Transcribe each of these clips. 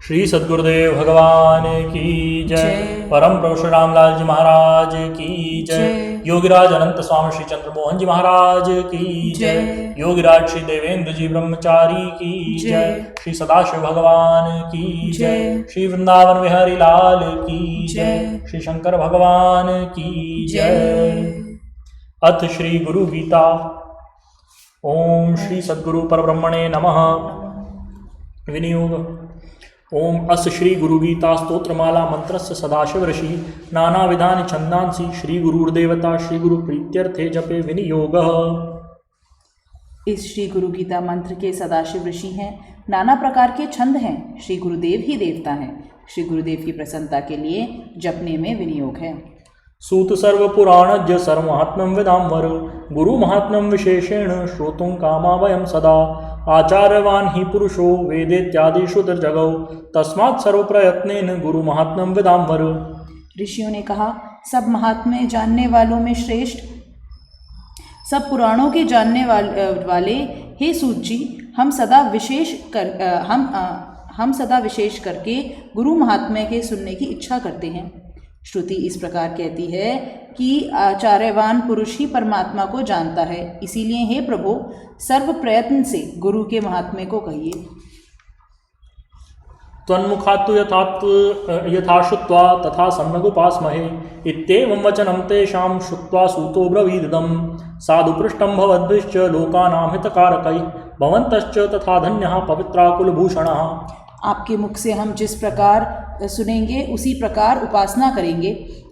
श्री सद्गुरुदेव भगवान की जय। परम प्रभु रामलाल जी महाराज की जय। योगीराज अनंत स्वामी श्री चंद्रमोहन जी महाराज की जय। योगीराज श्री देवेंद्र जी ब्रह्मचारी की जय। श्री सदाशिव भगवान की जय। श्री वृंदावन बिहारी लाल की जय। श्री शंकर भगवान की जय। अथ श्री गुरु गीता। ओम श्री सद्गुरु परब्रह्मणे नमः। विनियोग। ओम अस श्री गुरु गीता स्तोत्रमाला मंत्रस्य सदाशिव ऋषि नाना विधानि छंदांसि श्री गुरुर्देवता श्री गुरु प्रीत्यर्थे जपे विनियोगः। इस श्री गुरु गीता मंत्र के सदाशिव ऋषि हैं, नाना प्रकार के छंद हैं, श्री गुरुदेव ही देवता हैं। श्री गुरुदेव की प्रसन्नता के लिए जपने में विनियोग है। सूत सर्व पुराणज्ञ सर्वमात्म्यं विदाम्बर गुरु महात्म्यं विशेषेण श्रोतुं कामा वयं सदा आचार्यवान् हि पुरुषो वेदेत्यादिषु जगौ तस्मात् सर्व प्रयत्नेन गुरु महात्म्यं विदाम्बर। ऋषियों ने कहा, सब महात्म्य जानने वालों में श्रेष्ठ, सब पुराणों के जानने वाले हे सूत जी, हम सदा विशेष करके गुरु महात्म्य के सुनने की इच्छा करते हैं। श्रुति इस प्रकार कहती है कि आचार्यवान पुरुष ही परमात्मा को जानता है, इसीलिए हे प्रभु सर्व प्रयत्न से गुरु के महात्म्य को कहिए। त्वन्मुखात्तु यथा श्रुत्वा तथा सम्यगुपास्महे इत्येवं वचनं तेषां श्रुत्वा सूतो ब्रवीदिदं साधु पृष्टं भवद्भिश्च लोकानां हितकारकै भवन्तश्च तथा धन्यः पवित्रा कुलभूषणः। आपके मुख से हम जिस प्रकार सुनेंगे उसी प्रकार उपासना करेंगे।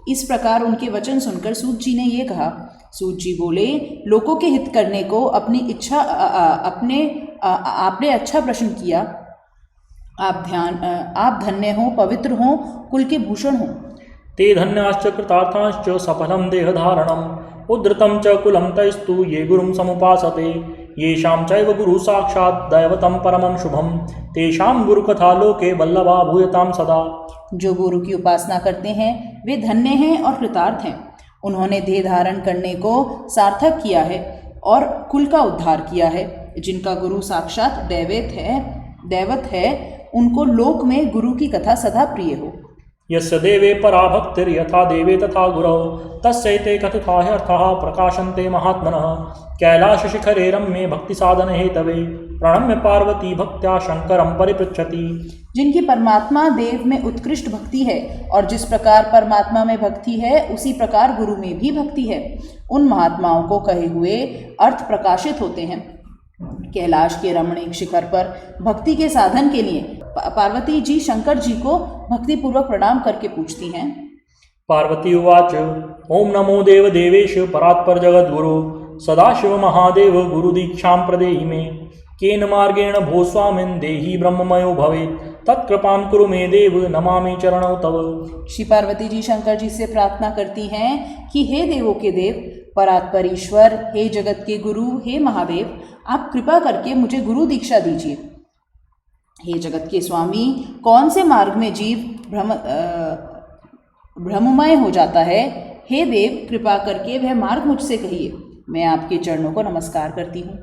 इस प्रकार उनके वचन सुनकर सूत जी ने ये कहा। सूत जी बोले, लोगों के हित करने को अपनी इच्छा आपने अच्छा प्रश्न किया। आप धन्य हो, पवित्र हो, कुल के भूषण हो। ते धन्याश्च कृतार्थाश्च सफलं देहधारणम् उद्धृतं च कुलं तैस्तु ये गुरुं समुपासते येषां चैव गुरु साक्षात् दैवतं परमं शुभं तेषां गुरुकथा लोके वल्लभा भूयतां सदा। जो गुरु की उपासना करते हैं वे धन्य हैं और कृतार्थ हैं। उन्होंने देह धारण करने को सार्थक किया है और कुल का उद्धार किया है। जिनका गुरु साक्षात दैवत है उनको लोक में गुरु की कथा सदा प्रिय हो। यस्य देवे परा भक्तिर्यथा देवे तथा गुरौ तस्यैते कथिता ह्यर्थाः प्रकाशन्ते महात्मनः कैलासशिखरे रम्ये भक्तिसाधन हेतवे प्रणम्य पार्वती भक्त्या शंकरं परिपृच्छति। जिनकी परमात्मा देव में उत्कृष्ट भक्ति है और जिस प्रकार परमात्मा में भक्ति है उसी प्रकार गुरु में भी भक्ति है, उन महात्माओं को कहे हुए अर्थ प्रकाशित होते हैं। कैलाश के रमणीक शिखर पर भक्ति के साधन के लिए पार्वती जी शंकर जी को भक्ति पूर्वक प्रणाम करके पूछती हैं। पार्वती उवाच ओम नमो देव देवेश परात्पर जगद्गुरु सदाशिव महादेव गुरु दीक्षां प्रदेहि मे केन मार्गेण भो स्वामिन् देहि ब्रह्ममयो भवेत् तत्कृपां कुरु मे देव नमामि चरणौ तव। श्री पार्वती जी शंकर जी से प्रार्थना करती हैं कि हे देवों के देव, परात्पर ईश्वर, हे जगत के गुरु, हे महादेव, आप कृपा करके मुझे गुरु दीक्षा दीजिए। हे जगत के स्वामी, कौन से मार्ग में जीव भ्रममय हो जाता है? हे देव, कृपा करके वह मार्ग मुझसे कहिए। मैं आपके चरणों को नमस्कार करती हूँ।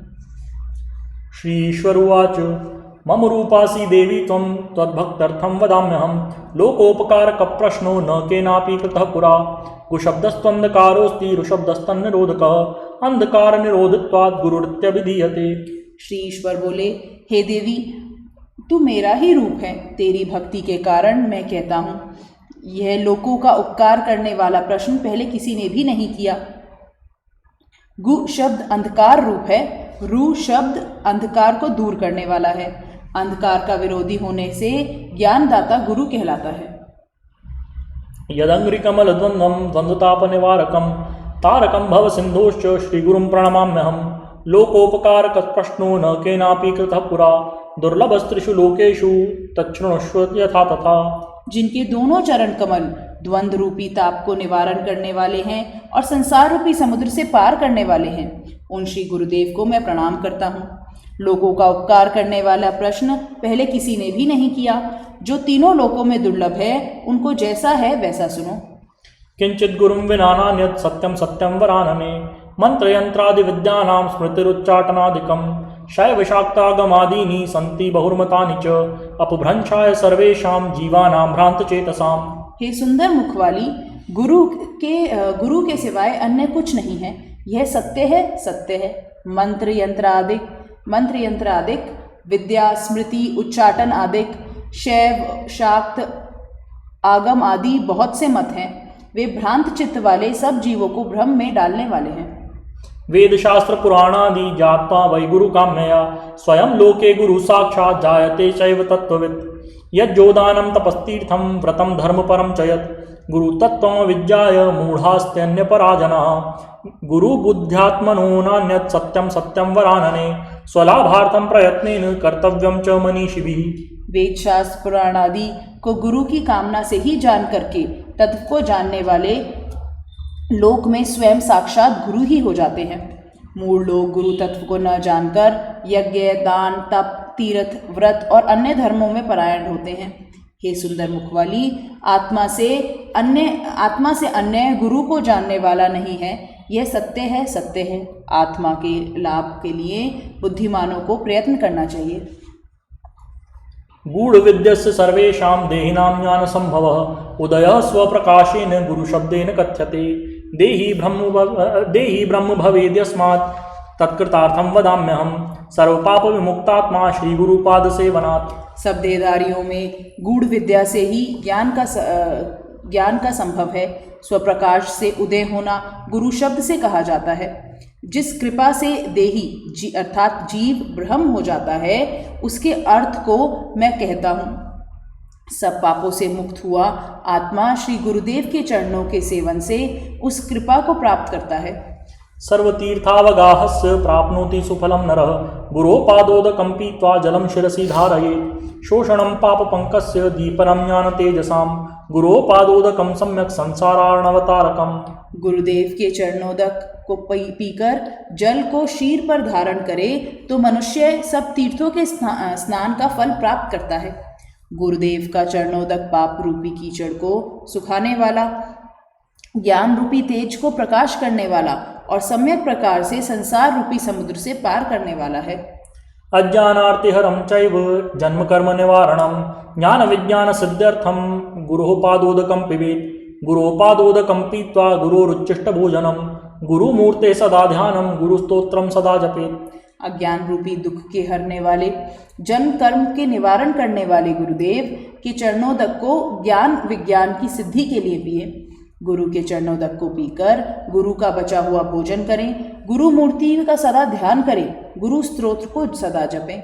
श्री ईश्वर उवाच मम रूपासी देवी त्वं त्वद्भक्त्यर्थं वदाम्यहं लोकोपकारक प्रश्नो न केनापि कृतः पुरा कुशब्दस्त्वन्धकारोऽस्ति ऋषब्दस्तन्निरोधकः अंधकार निरोधत्वात् गुरुरित्यभिधीयते। श्री ईश्वर बोले, हे देवी, तू मेरा ही रूप है। तेरी भक्ति के कारण मैं कहता हूँ, यह लोकों का उपकार करने वाला प्रश्न पहले किसी ने भी नहीं किया। गु शब्द अंधकार रूप है, रू शब्द अंधकार को दूर करने वाला है। अंधकार का विरोधी होने से ज्ञानदाता गुरु कहलाता है। यदंग्रिकमल द्वंद्वं द्वंद्वताप निवारकं तारकं भव सिंधोश्च श्री गुरुं प्रणमाम्यहं लोकोपकारक प्रश्नो न केनापि कृतः पुरा दुर्लभस्त्रिषु लोकेषु तच्छृणुष्व यथा तथा। जिनके दोनों चरण कमल द्वंद्व रूपी ताप को निवारण करने वाले हैं और संसार रूपी समुद्र से पार करने वाले हैं, उन श्री गुरुदेव को मैं प्रणाम करता हूँ। लोगों का उपकार करने वाला प्रश्न पहले किसी ने भी नहीं किया। जो तीनों लोकों में दुर्लभ है, उनको जैसा है वैसा सुनो। किंचित गुरुं विना नान्यत् सत्यं सत्यं वरानने मंत्रयंत्रादि विद्यानां स्मृतिरुच्चाटनादिकं शैव शाक्तागमादीनि सन्ति बहुर्मतानि च अपभ्रंशाय सर्वेषां जीवानां भ्रांतचेतसां। हे सुंदर मुख वाली, गुरु के सिवाय अन्य कुछ नहीं है। यह सत्य है, सत्य है। मंत्र यंत्र आदिक, विद्या स्मृति उच्चाटन आदिक, शैव शाक्त आगम आदि बहुत से मत हैं। वे भ्रांत चित्त वाले सब जीवों को भ्रम में डालने वाले हैं। वेद शास्त्र पुराणादि ज्ञात्वा वै गुरु काम्यया स्वयं लोके गुरु साक्षात् जायते चैव तत्त्ववित्। यज्जोदानं तपस्तीर्थं व्रतं धर्म परं च यत् गुरु तत्त्वं विज्ञाय मूढ़ास्त्यन्य पराजनाः। गुरु बुद्ध्यात्मनो नान्यत् सत्यं सत्यं वरानने स्वलाभार्थं प्रयत्नेन कर्तव्यं च मनीषिभिः। वेद शास्त्र पुराण आदि को गुरु की कामना से ही जान करके तत्व को जानने वाले लोक में स्वयं साक्षात गुरु ही हो जाते हैं। मूल लोग गुरु तत्व को न जानकर यज्ञ दान तप तीर्थ व्रत और अन्य धर्मों में परायण होते हैं। हे सुंदर मुख वाली, आत्मा से अन्य गुरु को जानने वाला नहीं है। यह सत्य है, सत्य है। आत्मा के लाभ के लिए बुद्धिमानों को प्रयत्न करना चाहिए। गूढ़ विद्यस्य सर्वेषां देहिनां ज्ञान संभवः उदयः स्वप्रकाशेन गुरुशब्देन कथ्यते। देहि ब्रह्म भवेद्यस्मात् तत्कृतार्थं वदाम्यहम् सर्वपाप विमुक्तात्मा श्री गुरुपाद सेवनात्। सब देहधारियों में गूढ़ विद्या से ही ज्ञान का संभव है। स्वप्रकाश से उदय होना गुरु शब्द से कहा जाता है। जिस कृपा से देही अर्थात जीव ब्रह्म हो जाता है, उसके अर्थ को मैं कहता हूँ। सब पापों से मुक्त हुआ आत्मा श्री गुरुदेव के चरणों के सेवन से उस कृपा को प्राप्त करता है। सर्वतीर्थावगाहस्य प्राप्नोति सुफलं नरः गुरोपादोदकं पीत्वा जलं शिरसि धारयेत्। शोषणं पापपङ्कस्य दीपनं ज्ञानतेजसां गुरोपादोदकं सम्यक् संसारार्णवतारकम्। गुरुदेव के चरणोदक को पीकर जल को शीर पर धारण करे तो मनुष्य सब तीर्थों के स्नान का फल प्राप्त करता है। गुरुदेव का चरणोदक पाप रूपी कीचड़ को सुखाने वाला, ज्ञान रूपी तेज को प्रकाश करने वाला और सम्यक प्रकार से संसार रूपी समुद्र से पार करने वाला है। अज्ञानार्तिहरं चैव जन्म कर्म निवारणं ज्ञान विज्ञान सिद्ध्यर्थं गुरोपादोदकं पिबेत्। गुरोपादोदकं पीत्वा गुरोरुच्चिष्ट भोजनं गुरुमूर्ते सदा ध्यानं गुरुस्तोत्रं सदा जपेत्। अज्ञान रूपी दुख के हरने वाले, जन्म कर्म के निवारण करने वाले गुरुदेव के चरणोदक को ज्ञान विज्ञान की सिद्धि के लिए पिए। गुरु के चरणोदक को पीकर गुरु का बचा हुआ भोजन करें, गुरु मूर्ति का सदा ध्यान करें, गुरु स्तोत्र को सदा जपें।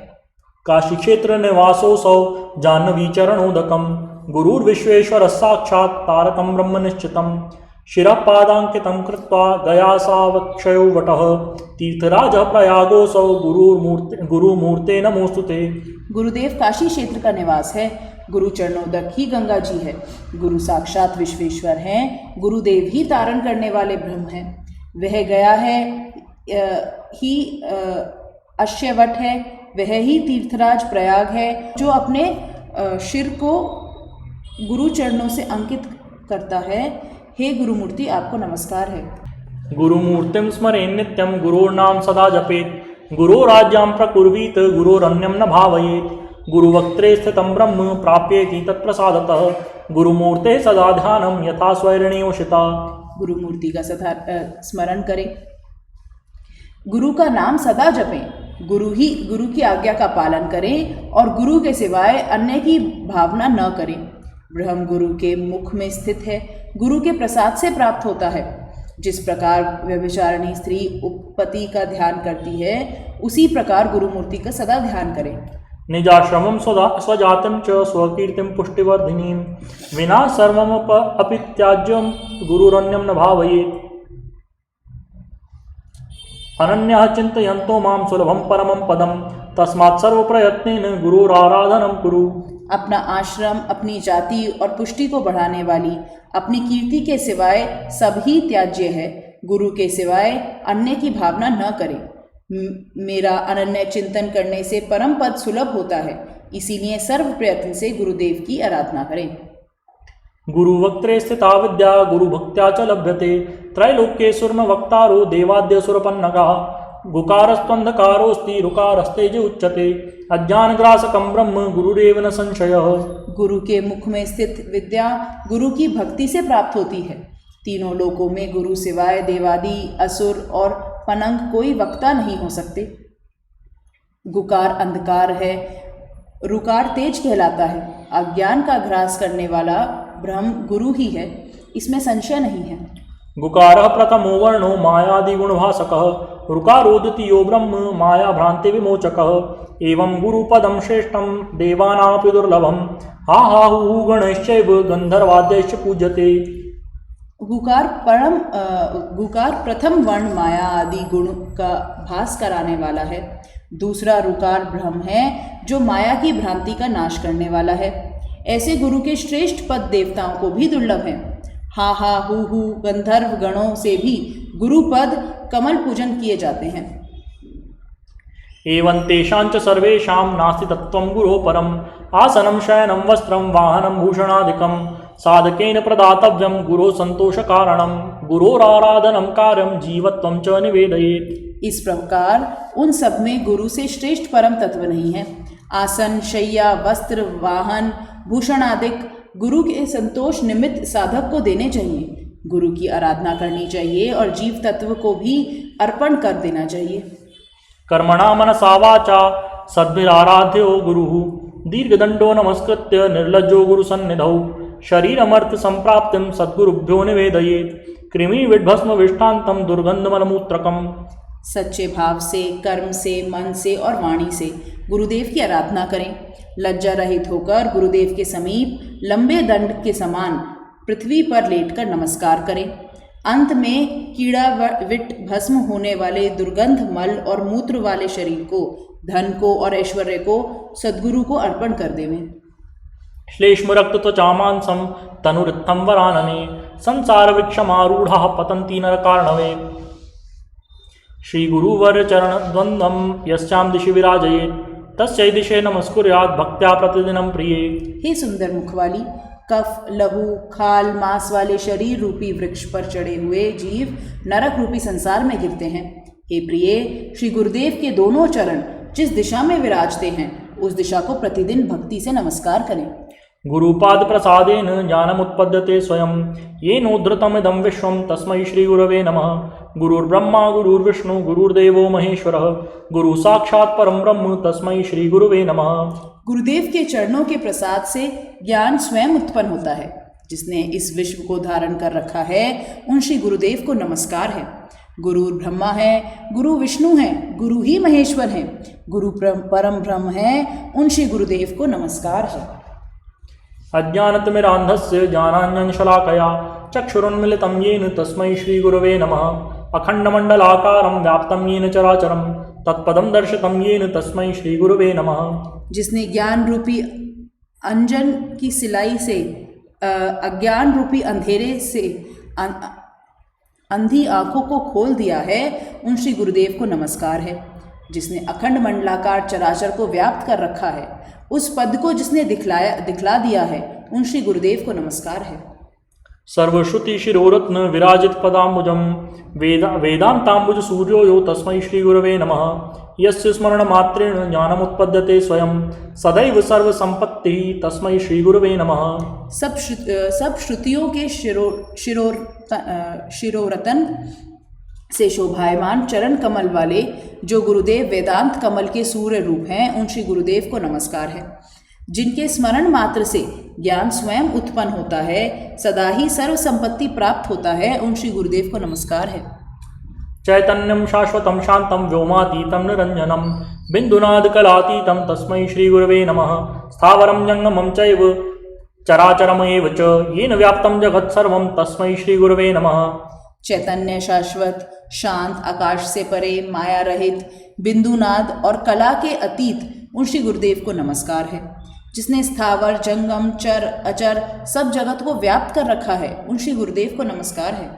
काशी क्षेत्र निवासोऽसौ जाह्नवी चरणोदकं गुरुर्विश्वेश्वर साक्षात् तारकं ब्रह्म निश्चितं। शिरपादांकितं कृत्वा गया सावक्षयो वटः तीर्थराजः प्रयागोऽसौ गुरुमूर्ते नमोस्तुते। गुरुदेव काशी क्षेत्र का निवास है। गुरु चरणोदक ही गंगा जी है। गुरु साक्षात विश्वेश्वर हैं। गुरुदेव ही तारण करने वाले ब्रह्म हैं। वह गया है ही अश्यवट है, वह ही तीर्थराज प्रयाग है जो अपने शिर को गुरु चरणों से अंकित करता है। हे गुरुमूर्ति, आपको नमस्कार है। गुरुमूर्तिं स्मरेन् नित्यं गुरोर्नाम सदा जपेत्। गुरोराज्ञां प्रकुर्वीत गुरोरन्यं न भावयेत्। गुरुवक्त्रे स्थितं ब्रह्म प्राप्येति तत्प्रसादतः गुरुमूर्ते सदा ध्यानं यथा स्वैरणीयोषिता। गुरुमूर्ति का सदा स्मरण करें, गुरु का नाम सदा जपें, गुरु की आज्ञा का पालन करें और गुरु के सिवाय अन्य की भावना न करें। ब्रह्म गुरु के मुख में स्थित है, गुरु के प्रसाद से प्राप्त होता है। जिस प्रकार व्यभिचारिणी स्त्री उपपति का ध्यान करती है, उसी प्रकार गुरुमूर्ति का सदा ध्यान करें। निजाश्रमं स्वजातिं च स्वकीर्तिं पुष्टिवर्धिनीं विना सर्वमपि त्याज्यं गुरुरन्यं न भावयेत्। अनन्यः चिन्तयन्तो मां सुलभं परमं पदं तस्मात् सर्वप्रयत्नेन गुरुराराधनं कुरु। अपना आश्रम, अपनी जाति और पुष्टि को बढ़ाने वाली अपनी कीर्ति के सिवाय सब ही त्याज्य है। गुरु के सिवाय अन्य की भावना न करें। मेरा अनन्य चिंतन करने से परम पद सुलभ होता है, इसीलिए सर्व प्रयत्न से गुरुदेव की आराधना करें। गुरुवक्त्रे स्थिता विद्या गुरुभक्त्या च लभ्यते। त्रैलोक्ये सुरन वक्तारो देवाद्य सुरपन्नगाः गुकारस्त्वन्धकारोऽस्ति ऋकारस्तेज उच्यते अज्ञानग्रासकं ब्रह्म गुरुरेव न संशयः। गुरु के मुख में स्थित विद्या गुरु की भक्ति से प्राप्त होती है। तीनों लोकों में गुरु सिवाय देवादि असुर और पनंग कोई वक्ता नहीं हो सकते। गुकार अंधकार है, रुकार तेज कहलाता है। अज्ञान का ग्रास करने वाला ब्रह्म गुरु ही है, इसमें संशय नहीं है। गुकारः प्रथमो वर्णो मायादिगुणभासकः ऋकारोदितीयो ब्रह्म माया भ्रांति विमोचकः एवं गुरुपदं श्रेष्ठं देवानामपि दुर्लभं हा हा हु गणैश्चैव गंधर्वाद्यैश्च पूज्यते। गुकार प्रथम वर्ण माया आदि गुण का भास कराने वाला है। दूसरा रुकार ब्रह्म है जो माया की भ्रांति का नाश करने वाला है। ऐसे गुरु के श्रेष्ठ पद देवताओं को भी दुर्लभ है। हा हा हु गंधर्व गणों से भी गुरु पद कमल पूजन किए जाते हैं। एवं तेषांच सर्वेषां नास्ति तत्त्वं गुरोः परम् आसनं शयनं वस्त्रं वाहनं भूषणादिकं साधकेन प्रदातव्यं गुरोः संतोषकारणं गुरोराराधनं कार्यं जीवत्वं च निवेदयेत्। इस प्रकार उन सब में गुरु से श्रेष्ठ परम तत्व नहीं है। आसन, शय्या, वस्त्र, वाहन, भूषण आदि गुरु के संतोष निमित्त साधक को देने चाहिए। गुरु की आराधना करनी चाहिए और जीव तत्व को भी अर्पण कर देना चाहिए। कर्मणा मनसा वाचा सद्भिराराध्यो गुरुः दीर्घदंडो नमस्कृत्य निर्लज्जो गुरुसन्निधौ शरीरमर्थ संप्राप्तिं सद्गुरुभ्यो निवेदयेत् कृमि विड्भस्म विष्ठान्तं दुर्गंधमलमूत्रकम्। सच्चे भाव से, कर्म से, मन से और वाणी से गुरुदेव की आराधना करें। लज्जा रहित होकर गुरुदेव के समीप लंबे दंड के समान पृथ्वी पर लेटकर नमस्कार करें। अंत में कीड़ा विट भस्म होने वाले दुर्गंध मल और मूत्र वाले शरीर को, धन को और ऐश्वर्य को सद्गुरु को अर्पण कर देवें। श्लेष्म रक्त त्वचामांसं तनुरित्थं वरानने संसार वृक्षमारूढ़ाः पतन्ति नरकार्णवे श्री गुरुवर चरण द्वंद्वं यस्यां दिशि विराजयेत् तस्यै दिशे नमस्कुर्यात् भक्त्या प्रतिदिनं प्रिये। हे सुंदर मुख वाली, कफ, लहू, खाल, मांस वाले शरीर रूपी वृक्ष पर चढ़े हुए जीव नरक रूपी संसार में गिरते हैं। हे प्रिय, श्री गुरुदेव के दोनों चरण जिस दिशा में विराजते हैं उस दिशा को प्रतिदिन भक्ति से नमस्कार करें। गुरुपाद प्रसादेन ज्ञानमुत्पद्यते स्वयं येनोद्धृतमिदं विश्वं तस्मै श्री गुरवे नमः। गुरुर्ब्रह्मा गुरुर्विष्णु गुरुर्देवो महेश्वरः गुरु साक्षात् परं ब्रह्म तस्मै श्री गुरुवे नमः। गुरुदेव के चरणों के प्रसाद से ज्ञान स्वयं उत्पन्न होता है। जिसने इस विश्व को धारण कर रखा है उन श्री गुरुदेव को नमस्कार है। गुरु ब्रह्मा है, गुरु विष्णु है, गुरु ही महेश्वर है, गुरु परम ब्रह्म है, उन श्री गुरुदेव को नमस्कार है। अज्ञानतिमिरान्धस्य ज्ञानाञ्जनशलाकया चक्षुरुन्मिलितं येन तस्मै श्री गुरवे नमः। अखण्डमण्डलाकारं व्याप्तं येन चराचरं तत्पदं दर्शितं येन तस्मै श्री गुरवे नमः। जिसने ज्ञान रूपी अंजन की सिलाई से अज्ञान रूपी अंधेरे से अंधी आंखों को खोल दिया है उन श्री गुरुदेव को नमस्कार है। जिसने अखंड मंडलाकार चराचर को व्याप्त कर रखा है उस पद को जिसने दिखला दिया है उन श्री गुरुदेव को नमस्कार है। सर्वश्रुति शिरोरत्न विराजित पदाम्बुजं वेदांताम्बुज सूर्यो यो तस्मै श्री गुरवे नमः। यस्य स्मरण मात्रेण ज्ञानमुत्पद्यते स्वयं सदैव सर्व संपत्ति तस्मै श्री गुरवे नमः। सब श्रुतियों के शिरोरतन से शोभायमान चरण कमल वाले जो गुरुदेव वेदांत कमल के सूर्य रूप हैं उन श्री गुरुदेव को नमस्कार है। जिनके स्मरण मात्र से ज्ञान स्वयं उत्पन्न होता है, सदा ही सर्व संपत्ति प्राप्त होता है, उन श्री गुरुदेव को नमस्कार है। चैतन्यम शाश्वतम शांतम व्योमातीतम निरंजनम बिंदुनाद कलातीतम तस्मै श्री गुरवे नमः। स्थावरम जंगमम चैव चराचरमेव च येन व्याप्तम जगत् सर्वम तस्मै श्री गुरवे नमः। चैतन्य शाश्वत, शांत, आकाश से परे, माया रहित, बिंदुनाद और कला के अतीत उन श्री गुरुदेव को नमस्कार है। जिसने स्थावर, जंगम, चर, अचर सब जगत को व्याप्त कर रखा है उन श्री गुरुदेव को नमस्कार है।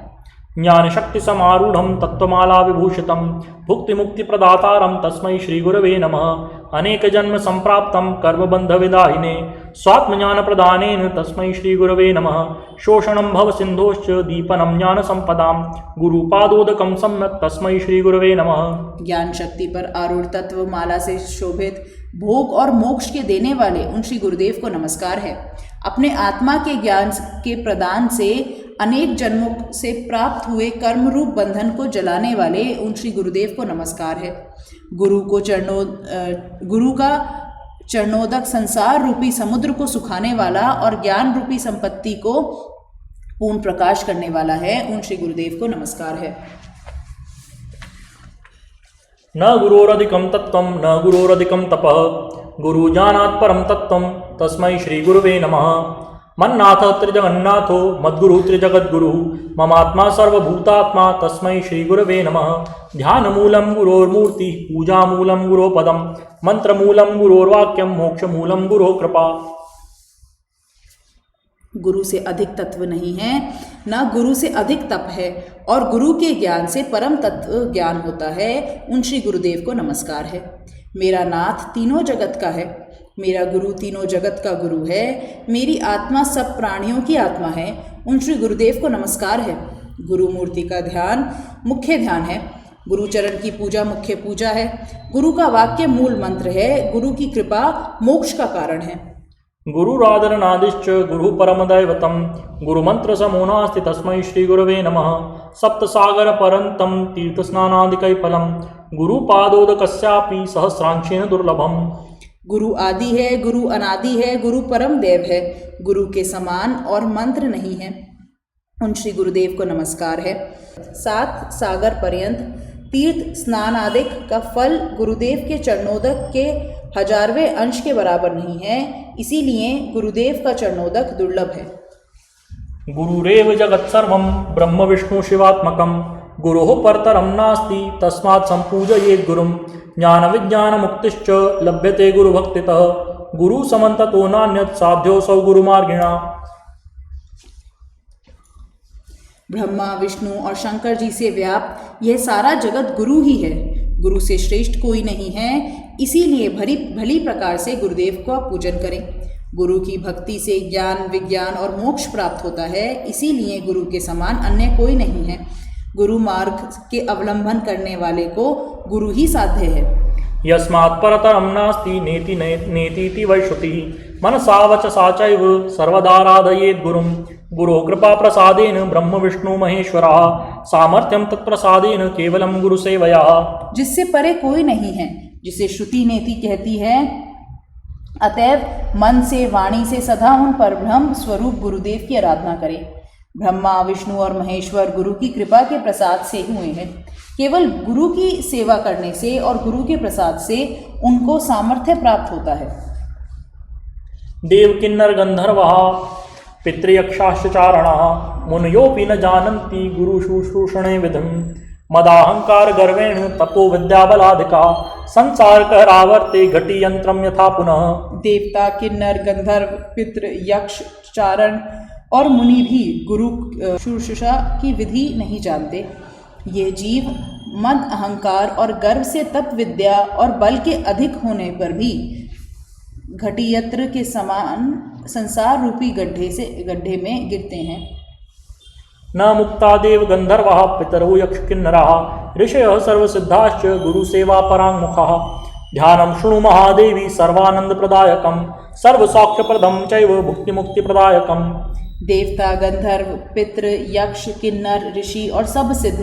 ज्ञान शक्ति समारूढ़ तत्वमाला विभूषितम भुक्ति मुक्ति प्रदातारम तस्मै श्री गुरवे नमः अनेक जन्म संप्राप्तम कर्मबंध विदाहिने स्वात्म ज्ञान प्रदानेन तस्मै श्री गुरवे नमः शोषणम भव सिंधोश्च दीपनम ज्ञान संपदाम गुरुपादोदकम सम्यक तस्मै श्री गुरवे नमः। ज्ञान शक्ति पर आरूढ़ तत्व माला से शोभित भोग और मोक्ष के देने वाले उन श्री गुरुदेव को नमस्कार है। अपने आत्मा के ज्ञान के प्रदान से अनेक जन्मों से प्राप्त हुए कर्म रूप बंधन को जलाने वाले उन श्री गुरुदेव को नमस्कार है। गुरु का चरणोदक संसार रूपी समुद्र को सुखाने वाला और ज्ञान रूपी संपत्ति को पूर्ण प्रकाश करने वाला है, उन श्री गुरुदेव को नमस्कार है। न गुरोरधिकं तत्त्वं न गुरोरधिकं तपः गुरु जानात् परं तत्त्वं तस्मै श्री गुरुवे नमः। मन्नाथ त्रिजगन्नाथो मद्गुरु त्रिजगद्गुरु ममात्मा सर्वभूतात्मा तस्मै श्री गुरवे नमः। ध्यानमूलं गुरोर्मूर्ति पूजामूलं गुरोपदं मंत्रमूलं गुरोर्वाक्यं मोक्षमूलं गुरो कृपा। गुरु से अधिक तत्व नहीं है, न गुरु से अधिक तप है, और गुरु के ज्ञान से परम तत्व ज्ञान होता है, उन श्री गुरुदेव को नमस्कार है। मेरा नाथ तीनों जगत का है, मेरा गुरु तीनों जगत का गुरु है, मेरी आत्मा सब प्राणियों की आत्मा है, उन श्री गुरुदेव को नमस्कार है। गुरु मूर्ति का ध्यान मुख्य ध्यान है, गुरु चरण की पूजा मुख्य पूजा है, गुरु का वाक्य मूल मंत्र है, गुरु की कृपा मोक्ष का कारण है। गुरुरादरनादिश्च गुरु परमदैवतं गुरुमंत्र समो नास्ति तस्मै श्री गुरवे नमः। सप्तसागर परंतम तीर्थस्नानादिकैफलं गुरुपादोदकस्यापि सहस्रांशेन दुर्लभम। गुरु आदि है, गुरु अनादि है, गुरु परम देव है, गुरु के समान और मंत्र नहीं है, उन श्री गुरुदेव को नमस्कार है। 7 सागर पर्यंत तीर्थ स्नान आदिक का फल गुरुदेव के चरणोदक के 1000वें अंश के बराबर नहीं है, इसीलिए गुरुदेव का चरणोदक दुर्लभ है। गुरुरेव जगत्सर्वं ब्रह्म विष्णु शिवात्मकं गुरोः परतरं नास्ति तस्मात् सम्पूजयेत् गुरुं। ज्ञान विज्ञान मुक्तिश्च लभ्यते गुरु भक्तितः गुरु समन्ततो नान्यत् साध्योऽसौ गुरुमार्गिणा। ब्रह्मा विष्णु और शंकर जी से व्याप्त यह सारा जगत गुरु ही है, गुरु से श्रेष्ठ कोई नहीं है, इसीलिए भली प्रकार से गुरुदेव का पूजन करें। गुरु की भक्ति से ज्ञान विज्ञान और मोक्ष प्राप्त होता है, इसीलिए गुरु के समान अन्य कोई नहीं है। गुरु मार्ग के अवलंबन करने वाले को गुरु ही साध्य है। यस्मात् परतरं नास्ति नेति नेतीति वै श्रुतिः मनसा वचसा चैव सर्वदाराधयेत् गुरुं। गुरो कृपा प्रसादेन ब्रह्म विष्णु महेश्वरः सामर्थ्यं तत्प्रसादेन केवलं गुरु सेवया। जिससे परे कोई नहीं है, जिसे श्रुति नेति कहती है, अतएव मन से वाणी से सदा उन परब्रह्म स्वरूप गुरुदेव की आराधना करें। ब्रह्मा विष्णु और महेश्वर गुरु की कृपा के प्रसाद से हुए हैं। केवल गुरु की सेवा करने से और गुरु के प्रसाद से उनको सामर्थ्य प्राप्त होता है। देव किन्नर गंधर्वः पितृयक्षाश्च चारणाः मुनयोऽपि न जानन्ति गुरु शुश्रूषणे विधिं। मदाहंकार गर्वेण तपो विद्याबलाधिका संसार कहरावर्ते घटी यंत्रम यथा पुनः। देवता किन्नर गंधर्व पितृ यक्ष चारण और मुनि भी गुरु शुश्रूषा की विधि नहीं जानते। ये जीव मद अहंकार और गर्व से तप विद्या और बल के अधिक होने पर भी घटी यंत्र के समान संसार रूपी गड्ढे में गिरते हैं। न मुक्ता देव गंधर्वः पितरो यक्ष किन्नराः ऋषयः सर्वसिद्धाश्च गुरु सेवा पराङ्मुखाः। ध्यानं शृणु महादेवी सर्वानंद प्रदायकं सर्वसौख्यप्रदं चैव भुक्ति मुक्ति प्रदायकं। देवता गंधर्व पितृ यक्ष किन्नर ऋषि और सब सिद्ध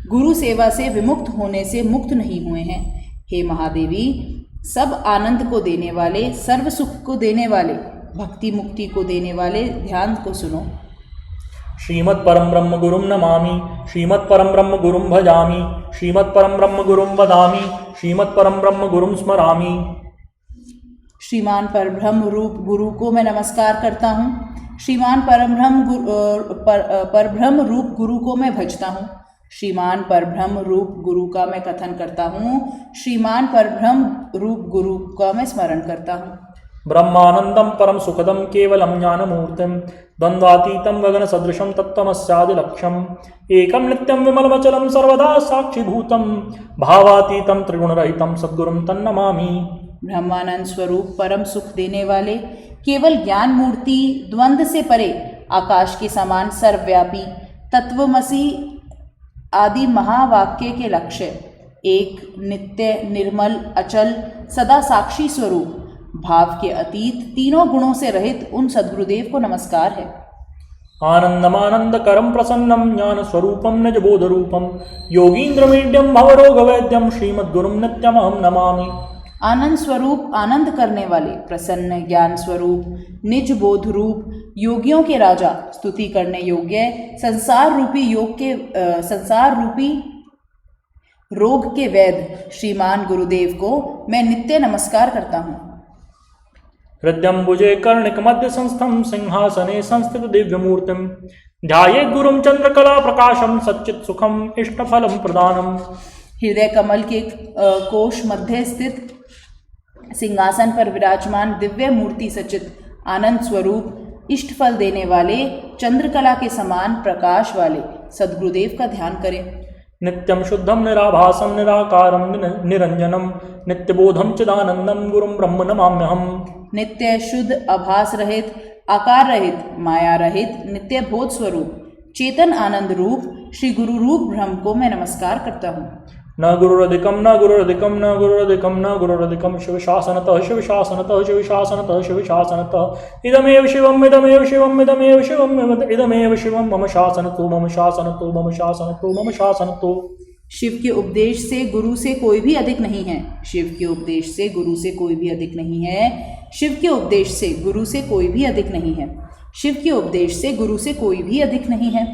गुरु सेवा से विमुक्त होने से मुक्त नहीं हुए हैं। हे महादेवी, सब आनंद को देने वाले, सर्व सुख को देने वाले, भक्ति मुक्ति को देने वाले ध्यान को सुनो। श्रीमत् परम ब्रह्म गुरुं नमामि, श्रीमत् परम ब्रह्म गुरुं भजामि, श्रीमत् परम ब्रह्म गुरुं वदामि, श्रीमत् परम ब्रह्म गुरुं स्मरामि। श्रीमान परब्रह्म रूप गुरु को मैं नमस्कार करता हूँ। श्रीमान परब्रह्म रूप गुरु को मैं भजता हूँ। श्रीमान परब्रह्म रूप गुरु का मैं कथन करता हूँ। श्रीमान परब्रह्म रूप गुरु का मैं स्मरण करता हूँ। ब्रह्मानंदम परम सुखदम केवलम ज्ञानमूर्तिम द्वंद्वातीतम गगन सदृशम तत्तमस्यादिलक्ष्यम एकम नित्यम विमलमचलम सर्वदा साक्षीभूतम भावातीतम त्रिगुणरहितम सद्गुरुम तन्नमामि। ब्रह्मानंद स्वरूप परम सुख देने वाले, केवल ज्ञान मूर्ति, द्वंद्व से परे, आकाश के समान सर्वव्यापी, तत्वमसी आदि महावाक्य के लक्ष्य, एक नित्य निर्मल अचल सदा साक्षी स्वरूप, भाव के अतीत, तीनों गुणों से रहित उन सद्गुरुदेव को नमस्कार है। आनंदमानंद करम प्रसन्नम ज्ञान स्वरूपम निज बोध रूपम योगींद्रमीड्यम भवरोग वैद्यम श्रीमद्गुरुम नित्यमहम नमामि। आनंद स्वरूप, आनंद करने वाले, प्रसन्न ज्ञान स्वरूप, निज बोध रूप, योगियों के राजा, स्तुति करने योग्य, संसार रूपी रोग के वैद्य श्रीमान गुरुदेव को मैं नित्य नमस्कार करता हूँ। हृदयम्बुजे कर्णिक मध्य संस्थम सिंहासने संस्थित दिव्यमूर्तिम ध्यायेत् गुरुम चंद्रकला प्रकाशम सच्चित सुखम इष्टफलम प्रदानम। हृदय कमल के कोश मध्य स्थित सिंहासन पर विराजमान दिव्य मूर्ति सचित आनंद स्वरूप, इष्टफल देने वाले, चंद्रकला के समान प्रकाश वाले सद्गुरुदेव का ध्यान करें। नित्यम शुद्धम निराभासम निराकारम निरंजनम नित्यबोधम चिदानंदम गुरुम ब्रह्म नमाम्यहम। नित्य शुद्ध, आभास रहित, आकार रहित, माया रहित, नित्य बोध स्वरूप, चेतन आनंद रूप श्री गुरु रूप ब्रह्म को मैं नमस्कार करता हूँ। न गुरुरधिकम न गुरुरधिकम न गुरुरधिकम न गुरुरधिकम शिव शासनतः शिव शासनतः शिव शासनतः शिव शासनतः इदमेव शिवम इदमेव शिवम इदमेव शिवम इदमेव शिवम मम शासनतो मम शासनतो मम शासनतो मम शासनतो। शिव के उपदेश से गुरु से कोई भी अधिक नहीं है। शिव के उपदेश से गुरु से कोई भी अधिक नहीं है। शिव के उपदेश से गुरु से कोई भी अधिक नहीं है। शिव के उपदेश से गुरु से कोई भी अधिक नहीं है।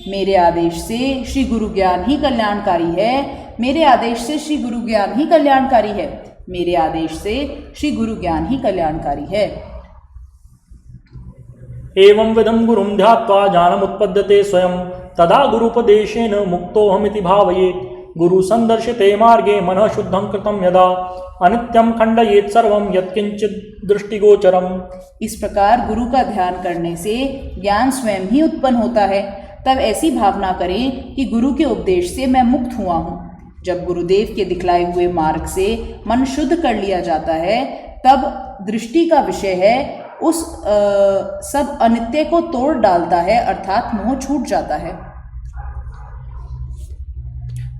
मेरे आदेश से श्री गुरु ज्ञान ही कल्याणकारी है। मेरे आदेश से श्री गुरु ज्ञान ही कल्याणकारी है। मेरे आदेश से श्री गुरु ज्ञान ही कल्याणकारी है। एवं विधम गुरुम ध्यात्वा ज्ञानमुत्पद्यते स्वयं तदा गुरुपदेशेन मुक्तोऽहमिति भावयेत्। गुरु संदर्शिते मार्गे मनः शुद्धं कृतं यदा अनित्यं खंडयेत् सर्वं यत्किंचित् दृष्टिगोचरम्। इस प्रकार गुरु का ध्यान करने से ज्ञान स्वयं ही उत्पन्न होता है। तब ऐसी भावना करें कि गुरु के उपदेश से मैं मुक्त हुआ हूँ। जब गुरुदेव के दिखलाए हुए मार्ग से मन शुद्ध कर लिया जाता है, तब दृष्टि का विषय है उस सब अनित्य को तोड़ डालता है, अर्थात मोह छूट जाता है।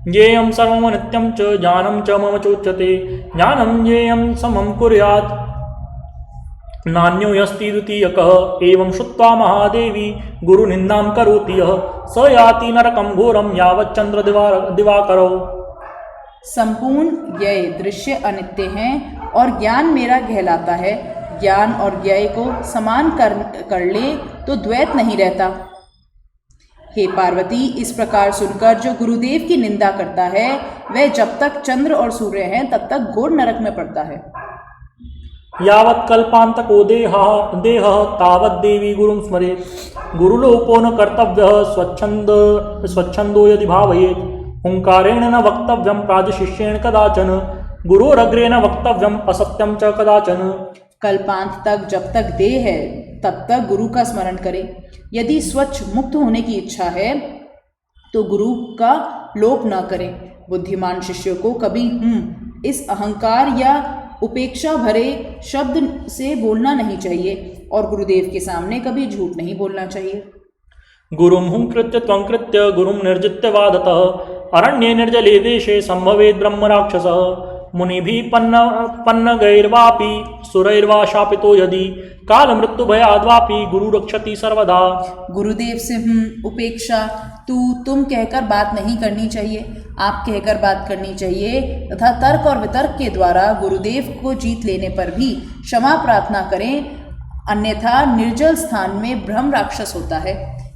ज्ञेयं सर्वं नित्यं च ज्ञानं च मम चोच्यते ज्ञानं ज्ञेयं समं कुर्यात् नान्यो यस्ति द्वितीयकः। एवं श्रुत्वा महादेवी गुरुनिन्दां करोति यः स याति नरकं घोरं यावत् चंद्र दिवाकरौ। संपूर्ण ज्ञेय दृश्य अनित्य हैं और ज्ञान मेरा कहलाता है। ज्ञान और ज्ञेय को समान कर ले तो द्वैत नहीं रहता। हे पार्वती, इस प्रकार सुनकर जो गुरुदेव की निंदा करता है, वह जब तक चंद्र और सूर्य हैं तब तक घोर नरक में पड़ता है। यावत् कल्पान्तको देहः तावत् देवी गुरुं स्मरेत्। गुरुलोपो न कर्तव्यः स्वच्छंदो यदि भावयेत्। हुंकारेण न वक्तव्यं प्राजशिष्येण कदाचन गुरोरग्रे न वक्तव्यम असत्यम च कदाचन। कल्पांत तक जब तक देह है तब तक गुरु का स्मरण करें। यदि स्वच्छ मुक्त होने की इच्छा है तो गुरु का लोप न करें। बुद्धिमान शिष्य को कभी इस अहंकार या उपेक्षा भरे शब्द से बोलना नहीं चाहिए और गुरुदेव के सामने कभी झूठ नहीं बोलना चाहिए। गुरुं हुंकृत्य त्वं कृत्य गुरुं निर्जित्य वादतः अरण्ये निर्जले देशे संभवेत् ब्रह्म राक्षसः। मुनिभिः पन्नगैर्वापि सुरैर्वा शापितो यदि काल मृत्यु भयाद्वापि गुरु रक्षति सर्वदा। गुरुदेव से उपेक्षा तुम कहकर बात नहीं करनी चाहिए, आप कहकर बात करनी चाहिए तथा तर्क और वितर्क के द्वारा गुरुदेव को जीत लेने पर भी क्षमा प्रार्थना करें, अन्यथा निर्जल स्थान में ब्रह्म राक्षस होता है।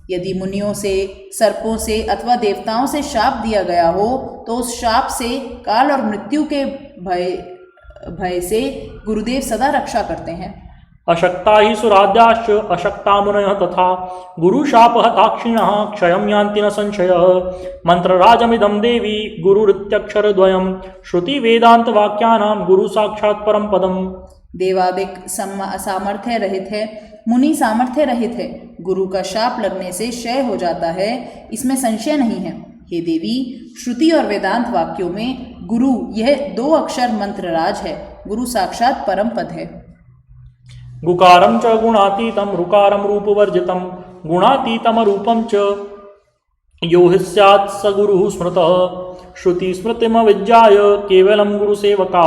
यदि मुनियों से, सर्पों से अथवा देवताओं से शाप दिया गया हो तो उस शाप से, काल और मृत्यु के भय से गुरुदेव सदा रक्षा करते हैं। अशक्ता ही सुराद्याश्च अशक्ता मुनयः तथा गुरुशापः दाक्षिणः क्षयं यान्ति न संशयः। मंत्रराजमिदं देवी गुरुरित्यक्षरद्वयं श्रुति वेदांत वाक्यानां गुरु साक्षात् परम पदम्। देवादिक सामर्थ्य रहित है, मुनि सामर्थ्य रहित है, गुरु का शाप लगने से क्षय हो जाता है, इसमें संशय नहीं है। हे देवी, श्रुति और वेदांत वाक्यों में गुरु यह 2 अक्षर मंत्र राज है। गुरु साक्षात परम पद है। गुकारं च गुणातीतं रुकारं रूपवर्जितं गुणातीतम रूपं च यो हि स्यात् स गुरुः स्मृतः श्रुति स्मृतिम विज्ञाय केवलं गुरुसेवका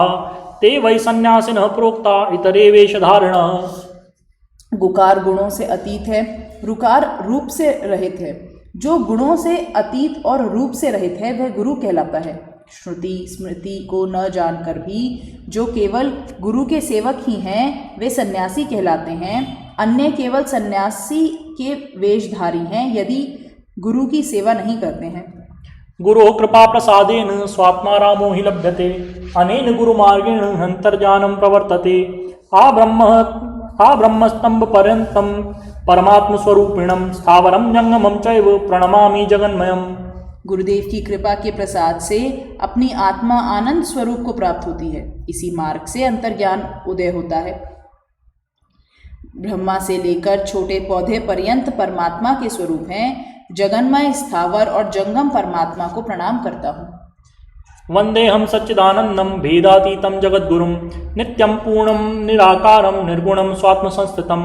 ते वै सन्यासिनः प्रोक्ता इतरे वेशधारिणः। गुकार गुणों से अतीत है, रुकार रूप से रहित है। जो गुणों से अतीत और रूप से रहित है वह गुरु कहलाता है। श्रुति स्मृति को न जानकर भी जो केवल गुरु के सेवक ही हैं वे सन्यासी कहलाते हैं। अन्य केवल सन्यासी के वेशधारी हैं यदि गुरु की सेवा नहीं करते हैं। गुरो कृपा प्रसादेन स्वात्मा रामो हि लभ्यते अनेन गुरुमार्गेण अंतर्ज्ञानं प्रवर्तते ब्रह्मस्तंभ पर्यन्तं परमात्म स्वरूपिणं स्थावरं जंगमं चैव प्रणमामि जगन्मयम्। गुरुदेव की कृपा के प्रसाद से अपनी आत्मा आनंद स्वरूप को प्राप्त होती है। इसी मार्ग से अंतर्ज्ञान उदय होता है। ब्रह्मा से लेकर छोटे पौधे पर्यंत परमात्मा के स्वरूप हैं। जगन्मय स्थावर और जंगम परमात्मा को प्रणाम करता हूँ। वंदेहम सच्चिदानंदम भेदातीतम जगद्गुरुं नित्यं पूर्णं निराकारं निर्गुणं स्वात्म संस्थितं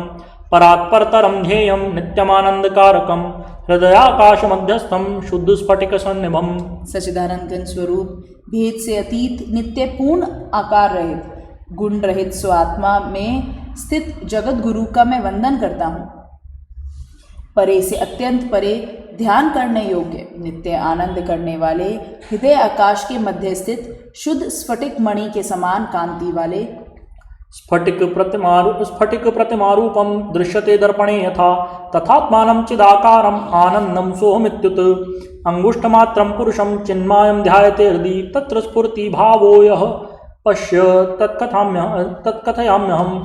परात्परतरं ध्येयं नित्यमानंदकारकं हृदयाकाश मध्यस्थं शुद्ध स्फटिक सन्निभं। सच्चिदानंद स्वरूप, भेद से अतीत, नित्य पूर्ण आकार रहित, गुण रहित स्वात्मा में स्थित जगत गुरु का मैं वंदन करता हूँ। परे से अत्यंत परे, ध्यान करने योग्य, नित्य आनंद करने वाले, हृदय आकाश के मध्य स्थित शुद्ध स्फटिक मणि के समान कांति वाले। स्फटिक प्रतिमारूपम दृश्यते दर्पणे यथा तथात्मानं चिदाकारं आनंदं सोहमित्युत अंगुष्ठमात्रं पुरुषं चिन्मायं ध्यायते हृदि तत्र स्फुरति भावो यः पश्य तत्कथयाम्यहम्।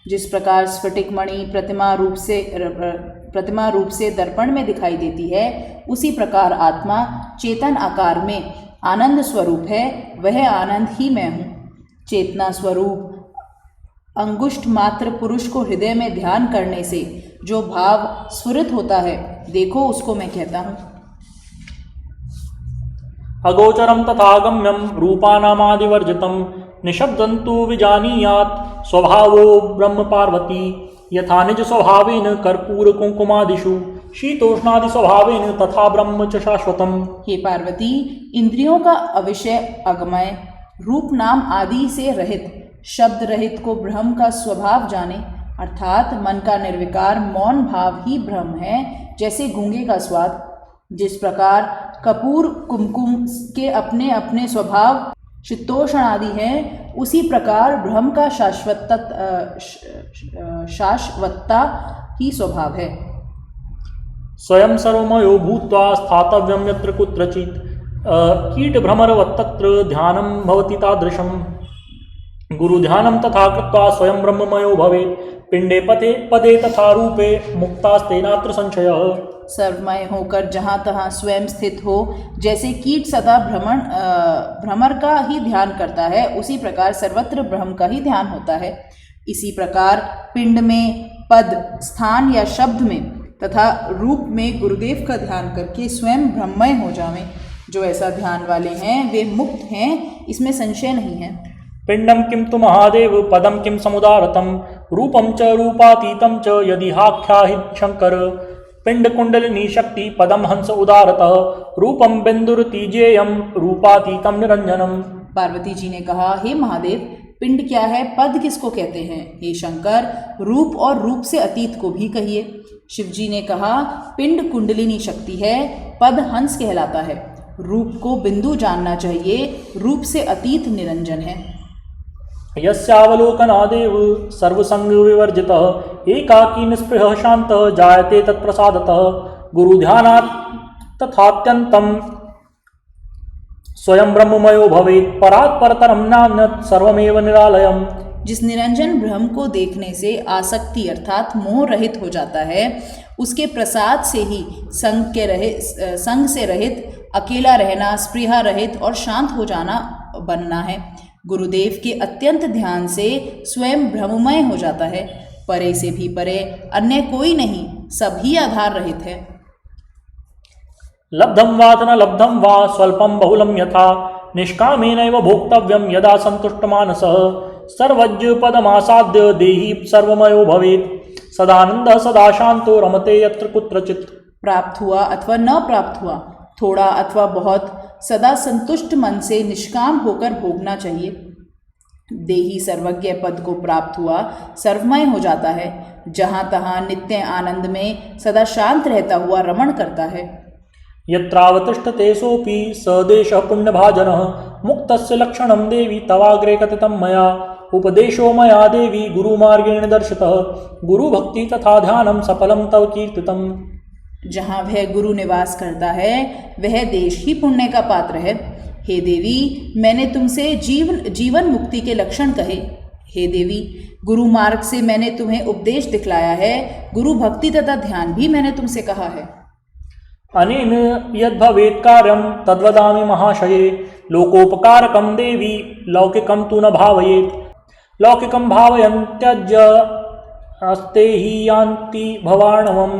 जिस प्रकार स्फटिक मणि प्रतिमा रूप से दर्पण में दिखाई देती है, उसी प्रकार आत्मा चेतन आकार में आनंद स्वरूप है। वह आनंद ही मैं हूँ। चेतना स्वरूप अंगुष्ठ मात्र पुरुष को हृदय में ध्यान करने से जो भाव स्फुरित होता है, देखो उसको मैं कहता हूँ। अगोचरं तथागम्यं रूपानामादिवर्जितं निशब्दं तु विजानीयात् स्वभावो ब्रह्म पार्वती यथा निज स्वभावेन कर्पूर कुंकुमादिषु शीतोष्णादि स्वभावेन तथा ब्रह्म च शाश्वतम्। हे पार्वती, इंद्रियों का अविषय अगमय, रूप नाम आदि से रहित, शब्द रहित को ब्रह्म का स्वभाव जाने, अर्थात मन का निर्विकार मौन भाव ही ब्रह्म है। जैसे गूंगे का स्वाद, जिस प्रकार कपूर कुमकुम के अपने अपने स्वभाव शीतोष्ण आदि हैं, उसी प्रकार ब्रह्म का शाश्वतता ही स्वभाव है। स्वयं सर्वमयो भूत्वा स्थातव्यं यत्र कुत्रचित् कीट भ्रमरवत्तत्र ध्यानं भवति तादृशम्। गुरु ध्यानं तथा कृत्वा स्वयं ब्रह्ममयो भवेत् पिंडे पदे तथा रूपे मुक्तास्ते नात्र संशयः। सर्वमय होकर जहाँ तहाँ स्वयं स्थित हो, जैसे कीट सदा भ्रमर का ही ध्यान करता है, उसी प्रकार सर्वत्र ब्रह्म का ही ध्यान होता है। इसी प्रकार पिंड में, पद, स्थान या शब्द में तथा रूप में गुरुदेव का ध्यान करके स्वयं ब्रह्ममय हो जावें। जो ऐसा ध्यान वाले हैं वे मुक्त हैं, इसमें संशय नहीं है। पिंडम किम तु महादेव पदम किम समुदारतम रूपम च रूपातीतम च यदि हाख्याहि शंकर पिंड कुंडलिनी शक्ति पदम हंस उदारतः रूपम बिंदुरतीजेयम रूपातीतम निरंजनम। पार्वती जी ने कहा, हे महादेव, पिंड क्या है, पद किसको कहते हैं? हे शंकर, रूप और रूप से अतीत को भी कहिए। शिव जी ने कहा, पिंड कुंडलिनी शक्ति है, पद हंस कहलाता है। रूप को बिंदु जानना चाहिए, रूप से अतीत निरंजन है। यस्यावलोकनादेव सर्वसंग विवर्जितः एकाकी निस्पृहः शान्तः जायते तत्प्रसादतः गुरुध्यानात् तथात्यन्तं स्वयं ब्रह्ममयो भवेत् परात् परतरं नान्यत् सर्वमेव निरालयम्। जिस निरंजन ब्रह्म को देखने से आसक्ति अर्थात मोह रहित हो जाता है, उसके प्रसाद से ही संग से रहित, अकेला रहना, स्पृहा रहित और शांत हो जाना बनना है। गुरुदेव के अत्यंत ध्यान से स्वयं भ्रममय हो जाता है। परे से भी परे अन्य कोई नहीं, सभी आधार रहित है। लब्धं वा न लब्धं वा स्वल्पं बहुलं यथा निष्कामेनैव भोक्तव्यं यदा सन्तुष्टमानसः सर्वज्ञ पदमासाद्य देहि सर्वमयो भवेत् सदानंदः सदा शांतो रमते यत्र कुत्रचित्। प्राप्त हुआ अथवा न प्राप्त हुआ, थोड़ा अथवा बहुत, सदा संतुष्ट मन से निष्काम होकर भोगना चाहिए। देही सर्वज्ञ पद को प्राप्त हुआ सर्वमय हो जाता है, जहाँ तहाँ नित्य आनंद में सदा शांत रहता हुआ रमण करता है। यत्रावतिष्ठते सोऽपि स देशः पुण्यभाजनः मुक्तस्य लक्षणं देवी तवाग्रे कथितं मया उपदेशो मया देवी गुरुमार्गेण दर्शितः गुरुभक्ति तथा ध्यानं सफलं तव कीर्तितम्। जहाँ वह गुरु निवास करता है वह देश ही पुण्य का पात्र है। हे देवी, मैंने तुमसे जीवन मुक्ति के लक्षण कहे। हे देवी, गुरु मार्ग से मैंने तुम्हें उपदेश दिखलाया है, गुरु भक्ति तथा ध्यान भी मैंने तुमसे कहा है। अनेन यद्भवेत् कार्यं तद्वदामि महाशये लोकोपकारकं देवी लौकिकं तु न भावयेत् लौकिकं भावयन् त्यज्य अस्ते हि यान्ति भवार्णवं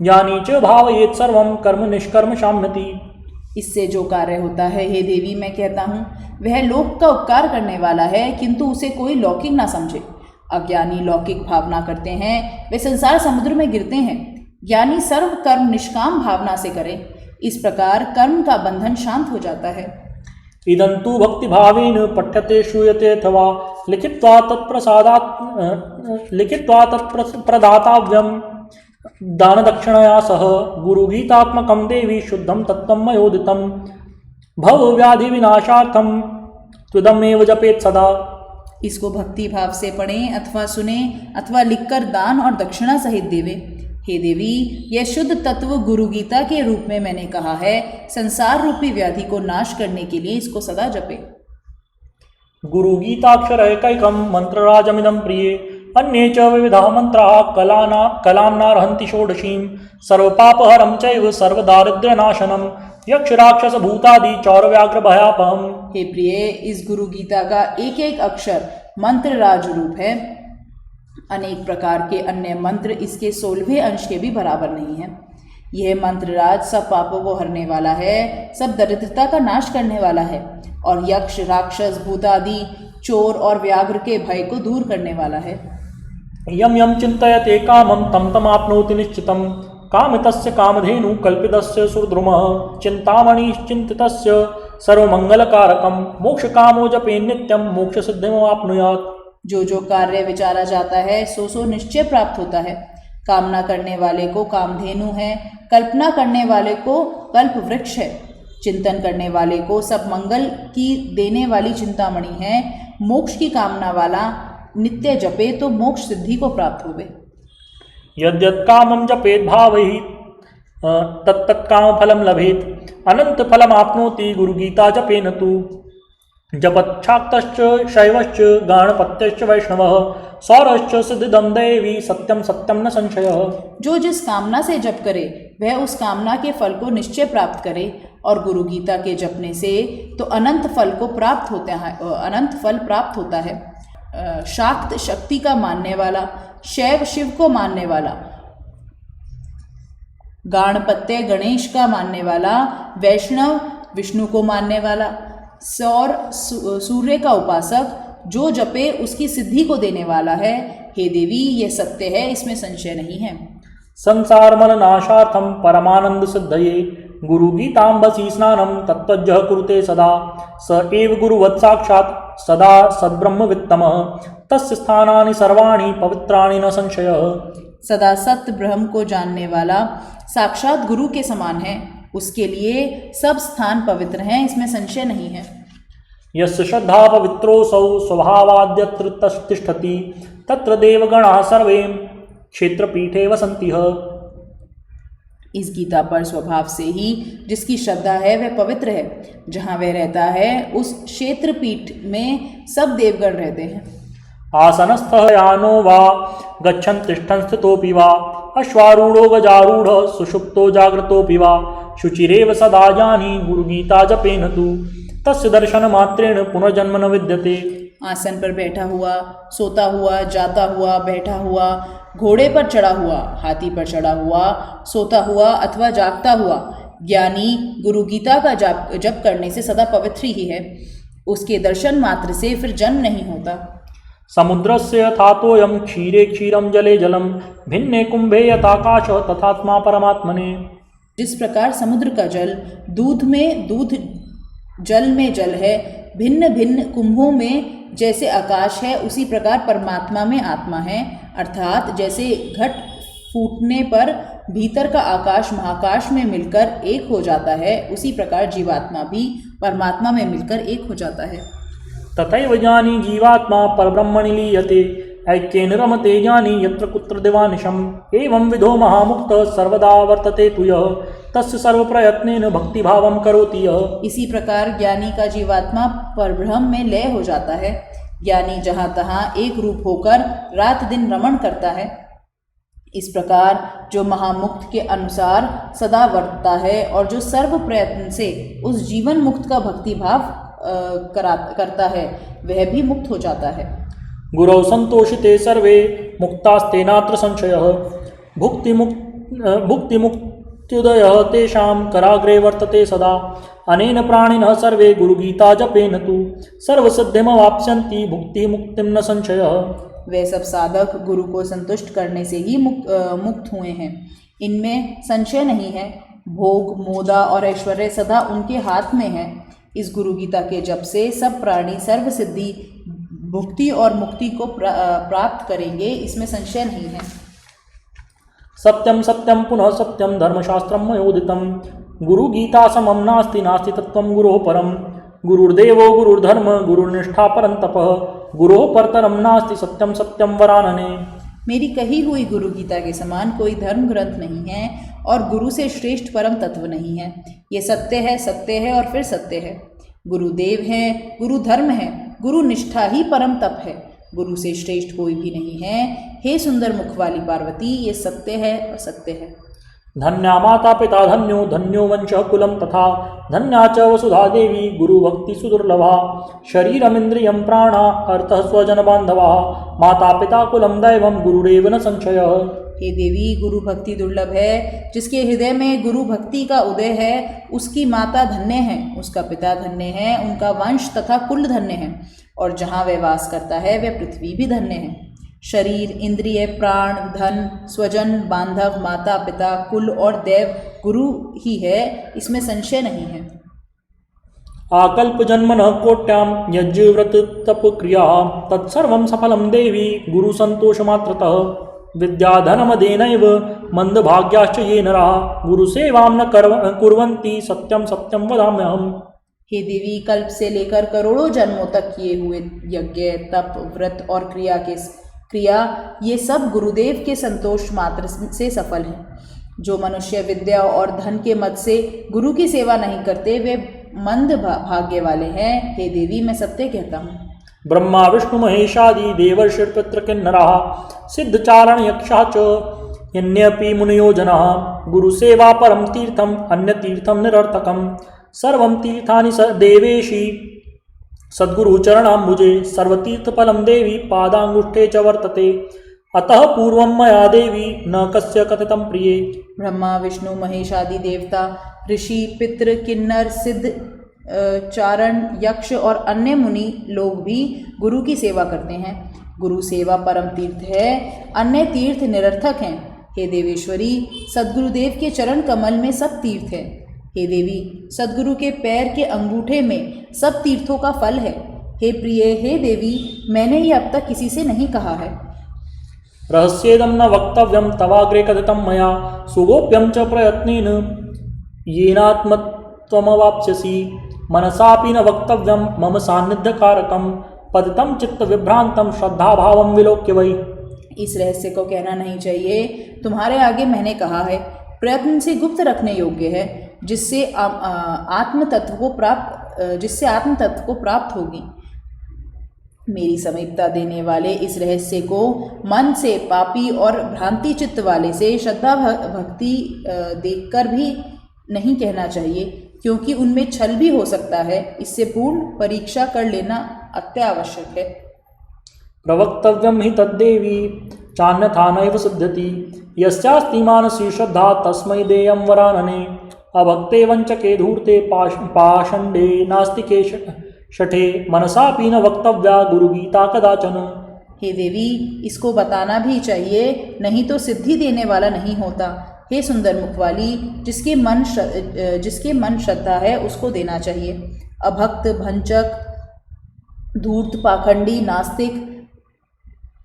ज्ञानी च भावयेत् सर्वं कर्म निष्कर्म शाम्यति। इससे जो कार्य होता है, हे देवी, मैं कहता हूँ वह लोक का उपकार करने वाला है, किंतु उसे कोई लौकिक ना समझे। अज्ञानी लौकिक भावना करते हैं, वे संसार समुद्र में गिरते हैं। ज्ञानी सर्व कर्म निष्काम भावना से करे, इस प्रकार कर्म का बंधन शांत हो जाता है। इदन्तु भक्तिभावेन पठ्यते श्रूयते अथवा लिखित्वा तत्प्रदातव्यं दानदक्षिणया सह गुरुगीतात्मकं देवी शुद्धं तत्त्वं मयोदितं भवव्याधिविनाशार्थं त्वदमेव जपेत् सदा। इसको भक्ति भाव से पढ़ें अथवा सुने अथवा लिखकर दान और दक्षिणा सहित देवे। हे देवी, यह शुद्ध तत्व गुरु गीता के रूप में मैंने कहा है, संसार रूपी व्याधि को नाश करने के लिए इसको सदा जपे। गुरु गीताक्षरैकैकं मंत्रराजमिदं प्रिये अन्ये च विविधाः मंत्राः कलान्नार्हन्ति षोडशीं सर्वपापहरं चैव सर्वदारिद्र्यनाशनं यक्षराक्षस भूतादि चौरव्याघ्र भयापहम्। हे प्रिय, इस गुरु गीता का एक एक अक्षर मंत्र राज रूप है। अनेक प्रकार के अन्य मंत्र इसके 16वें अंश के भी बराबर नहीं है। यह मंत्र राज सब पापों को हरने वाला है, सब दरिद्रता का नाश करने वाला है और यक्ष राक्षस भूतादि चोर और व्याघ्र के भय को दूर करने वाला है। यम यम चिंतयते कामं तम तमाप्नोति निश्चितं कामितस्य कामधेनु कल्पितस्य सुरद्रुमः चिंतामणि चिंतितस्य सर्वमंगलकारकं मोक्षकामो जपे नित्यं मोक्षसिद्धिमवाप्नुयात्। जो कार्य विचारा जाता है सो निश्चय प्राप्त होता है। कामना करने वाले को कामधेनु है, कल्पना करने वाले को कल्प वृक्ष है, चिंतन करने वाले को सब मंगल की देने वाली चिंतामणि है, मोक्ष की कामना वाला नित्य जपे तो मोक्ष सिद्धि को प्राप्त होवे। यद्यत् कामं जपेत् भावैः तत्तत्काम फलं लभेत् अनंत फलम आपनोति गुरुगीता जपेन तु जपच्छाक्तश्च शैवश्च गाणपत्यश्च वैष्णवः सौरश्च सिद्धिदं देवी सत्यम सत्यम न संशयः। जो जिस कामना से जप करे वह उस कामना के फल को निश्चय प्राप्त करे और गुरु गीता के जपने से तो अनंत फल प्राप्त होता है। शाक्त शक्ति का मानने वाला, शैव शिव को मानने वाला, गाणपत्य गणेश का मानने वाला, वैष्णव विष्णु को मानने वाला, सौर सूर्य का उपासक जो जपे उसकी सिद्धि को देने वाला है। हे देवी, यह सत्य है, इसमें संशय नहीं है। संसार मलनाशार्थम परमानंद सिद्धये गुरुगीतांबसी स्नानं तत्त्वज्ञः कुरुते सदा स एव गुरुवत् साक्षात् सदा सद्ब्रह्मवित्तमः तस्य स्थानानि सर्वाणि पवित्राणि न संशयः। सदा सत्य ब्रह्म को जानने वाला साक्षात गुरु के समान है, उसके लिए सब स्थान पवित्र हैं, इसमें संशय नहीं है। यस्य श्रद्धा पवित्रोऽसौ स्वभावाद्यत्र तिष्ठति तत्र देवगणाः सर्वे क्षेत्रपीठे वसन्तिः। इस गीता पर स्वभाव से ही जिसकी श्रद्धा है वह पवित्र है, जहाँ वह रहता है उस क्षेत्रपीठ में सब देवगण रहते हैं। आसनस्थः यानो वा गच्छन् तिष्ठन् स्थितोऽपि वा अश्वारूढ़ो गजारूढ़ सुषुप्तो जागृतोऽपि वा शुचिरेव सदा जानी गुरुगीता जपेन तु तस्य दर्शनमात्रेण पुनर्जन्म न विद्यते। आसन पर बैठा हुआ, सोता हुआ, जाता हुआ, बैठा हुआ, घोड़े पर चढ़ा हुआ, हाथी पर चढ़ा हुआ, सोता हुआ अथवा जागता हुआ ज्ञानी गुरु गीता का जप करने से सदा पवित्र ही है। उसके दर्शन मात्र से फिर जन्म नहीं होता। समुद्रस्य यथातोऽयं क्षीरे क्षीरं जले जलम भिन्ने कुंभे यथाकाश तथात्मा परमात्मने। जिस प्रकार समुद्र का जल दूध में दूध, जल में जल है, भिन्न भिन्न कुंभों में जैसे आकाश है, उसी प्रकार परमात्मा में आत्मा है। अर्थात जैसे घट फूटने पर भीतर का आकाश महाकाश में मिलकर एक हो जाता है, उसी प्रकार जीवात्मा भी परमात्मा में मिलकर एक हो जाता है। तथैव ज्ञानी जीवात्मा परब्रह्मणि लीयते ऐक्येन रमते ज्ञानी यत्र कुत्र दिवानिशम् एवं विधो महामुक्त सर्वदा वर्तते तु यः तस्य सर्वप्रयत्नेन भक्तिभावं करोति यः। इसी प्रकार ज्ञानी का जीवात्मा परब्रह्म में लय हो जाता है। ज्ञानी जहाँ तहाँ एक रूप होकर रात दिन रमण करता है। इस प्रकार जो महामुक्त के अनुसार सदा वर्तता है और जो सर्व प्रयत्न से उस जीवन मुक्त का भक्ति भाव करता है, वह भी मुक्त हो जाता है। गुरौ संतोषिते सर्वे मुक्तास्तेनात्र संशयः भुक्तिमुक्त्युदयः तेषां कराग्रे वर्तते सदा अनेन प्राणिनः सर्वे गुरुगीता जपेन तु सर्वसिद्धिमवाप्स्यन्ति भुक्ति मुक्तिं न संशयः। वे सब साधक गुरु को संतुष्ट करने से ही मुक्त हुए हैं, इनमें संशय नहीं है। भोग मोदा और ऐश्वर्य सदा उनके हाथ में है। इस गुरु गीता के जप से सब प्राणी सर्व सिद्धि भुक्ति और मुक्ति को प्राप्त करेंगे, इसमें संशय नहीं है। सत्यम सत्यम पुनः सत्यम धर्मशास्त्रम मयोदितम गुरु गीता समम नास्ति नास्ति तत्वम गुरोः परम गुरुर्देवो गुरुर्धर्म गुरुर्निष्ठा परंतपः गुरोः परतरम नास्ति सत्यम सत्यम वरानने। मेरी कही हुई गुरु गीता के समान कोई धर्म ग्रंथ नहीं है और गुरु से श्रेष्ठ परम तत्व नहीं है। ये सत्य है और फिर सत्य है। गुरुदेव है, गुरु धर्म है, गुरु निष्ठा ही परम तप है। गुरु से श्रेष्ठ कोई भी नहीं है। हे सुंदर मुख वाली पार्वती, ये सत्य है और सत्य है। धन्या माता पिता धन्यो धन्यो वंशः कुलम तथा धन्या च वसुधा देवी गुरु भक्ति सुदुर्लभा शरीरमिंद्रियं प्राणा अर्थः स्वजन बांधवा माता पिता कुलम दैवम गुरुरेव न संशयः। हे देवी, गुरु भक्ति दुर्लभ है। जिसके हृदय में गुरु भक्ति का उदय है, उसकी माता धन्य है, उसका पिता धन्य है, उनका वंश तथा कुल धन्य है, और जहाँ वह वास करता है वह पृथ्वी भी धन्य है। शरीर, इंद्रिय, प्राण, धन, स्वजन, बांधव, माता पिता, कुल और देव गुरु ही है, इसमें संशय नहीं है। आकल्प जन्मनः कोट्याम यज्ञ व्रत तप क्रिया तत्सर्वं सफलं देवी गुरु संतोष मात्रतः विद्याधनमदेनैव मंदभाग्याश्च ये नराः गुरु सेवां न कुर्वन्ति सत्यम सत्यम वदाम्यहम्। हे देवी, कल्प से लेकर करोड़ों जन्मों तक किए हुए यज्ञ, तप, व्रत और क्रिया ये सब गुरुदेव के संतोष मात्र से सफल हैं। जो मनुष्य विद्या और धन के मद से गुरु की सेवा नहीं करते, वे मंद भाग्य वाले हैं। हे देवी, मैं सत्य कहता हूँ। ब्रह्मा विष्णु महेशादि देवर्षिपितृ किन्नराः सिद्धचारण यक्षा च यन्यपि मुनयो जनाः गुरु सेवा परम तीर्थम अन्य तीर्थम निरर्थकम सर्वं तीर्थानि देवेशी सद्गुरु चरणाम्बुजे सर्वतीर्थफलं देवी पादांगुष्ठे च वर्तते अतः पूर्वं मया देवी न कस्य कथितं प्रिये। ब्रह्मा विष्णु महेश आदि देवता, ऋषि, पितृ, किन्नर, सिद्ध, चारण, यक्ष और अन्य मुनि लोग भी गुरु की सेवा करते हैं। गुरु सेवा परम तीर्थ है, अन्य तीर्थ निरर्थक हैं। हे देवेश्वरी, सद्गुरुदेव के चरण कमल में सब तीर्थ है। हे देवी, सद्गुरु के पैर के अंगूठे में सब तीर्थों का फल है। हे प्रिय, हे देवी, मैंने ये अब तक किसी से नहीं कहा है। रहस्येदं न वक्तव्यं तवाग्रे कथितं मया सुगोप्यं च प्रयत्नेन येनात्मत्वमवाप्स्यसि मनसापि न वक्तव्यं मम सान्निध्यकारकं पतितं चित्तविभ्रान्तं श्रद्धाभावं विलोक्य वै। इस रहस्य को कहना नहीं चाहिए, तुम्हारे आगे मैंने कहा है। प्रयत्न से गुप्त रखने योग्य है, जिससे आत्म तत्व को प्राप्त होगी। मेरी समीपता देने वाले इस रहस्य को मन से, पापी और भ्रांति चित्त वाले से श्रद्धा भक्ति देखकर भी नहीं कहना चाहिए, क्योंकि उनमें छल भी हो सकता है। इससे पूर्ण परीक्षा कर लेना अत्यावश्यक है। प्रवक्तव्यं हि तद्देवी चान्यथा नैव सिद्ध्यति यस्यास्ति मानसी श्रद्धा तस्मै देयं वरानने अभक्ते वंचके धूर्ते पाषण्डे नास्तिके शठे मनसापि न वक्तव्या गुरुगीता कदाचन। हे देवी, इसको बताना भी चाहिए, नहीं तो सिद्धि देने वाला नहीं होता। हे सुंदर मुख वाली, जिसके मन श्रद्धा है उसको देना चाहिए। अभक्त, भंचक, धूर्त, पाखंडी, नास्तिक,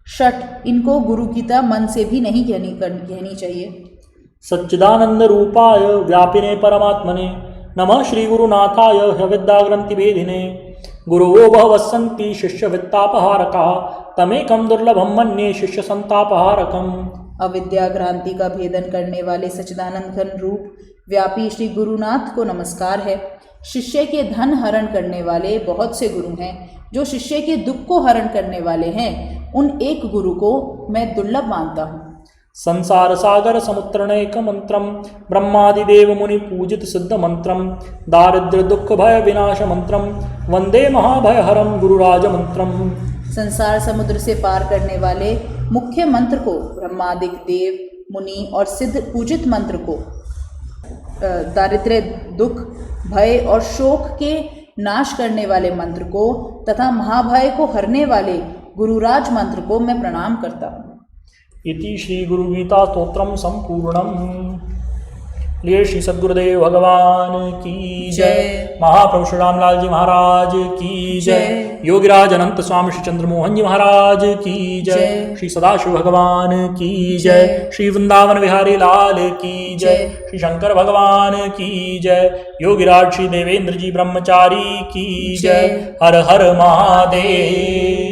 शठ, इनको गुरु गीता मन से भी नहीं कहनी चाहिए। सच्चिदानंद रूपाय व्यापिने परमात्मने नमः श्री गुरुनाथाय ह्यविद्याग्रंथि भेदिने गुरुवो बहुवस्सन्ति शिष्यवित्तापहारकाः तमेकं दुर्लभं मन्ये शिष्य संतापहारकम्। अविद्याग्रांति का भेदन करने वाले सच्चिदानंद घन रूप व्यापी श्री गुरुनाथ को नमस्कार है। शिष्य के धन हरण करने वाले बहुत से गुरु हैं, जो शिष्य के दुख को हरण करने वाले हैं, उन एक गुरु को मैं दुर्लभ मानता हूँ। संसार सागर समुत्रणैक मंत्रम ब्रह्मादिदेव मुनि पूजित सिद्ध मंत्रम दारिद्र्य दुख भय विनाश मंत्रम वंदे महाभय हरम गुरुराज मंत्रम। संसार समुद्र से पार करने वाले मुख्य मंत्र को, ब्रह्मादिक देव मुनि और सिद्ध पूजित मंत्र को, दारिद्र्य दुख भय और शोक के नाश करने वाले मंत्र को तथा महाभय को हरने वाले गुरुराज मंत्र को मैं प्रणाम करता हूँ। इति श्री गुरु गीता स्तोत्रम संपूर्णम। लिए श्री सद्गुरुदेव भगवान की जय। महाप्रभु श्री रामलाल जी महाराज की जय। योगीराज अनंत स्वामी श्री चंद्रमोहन जी महाराज की जय। श्री सदाशिव भगवान की जय। श्री वृंदावन विहारी लाल की जय। श्री शंकर भगवान की जय। योगीराज श्री देवेंद्र जी ब्रह्मचारी की जय। हर हर महादेव।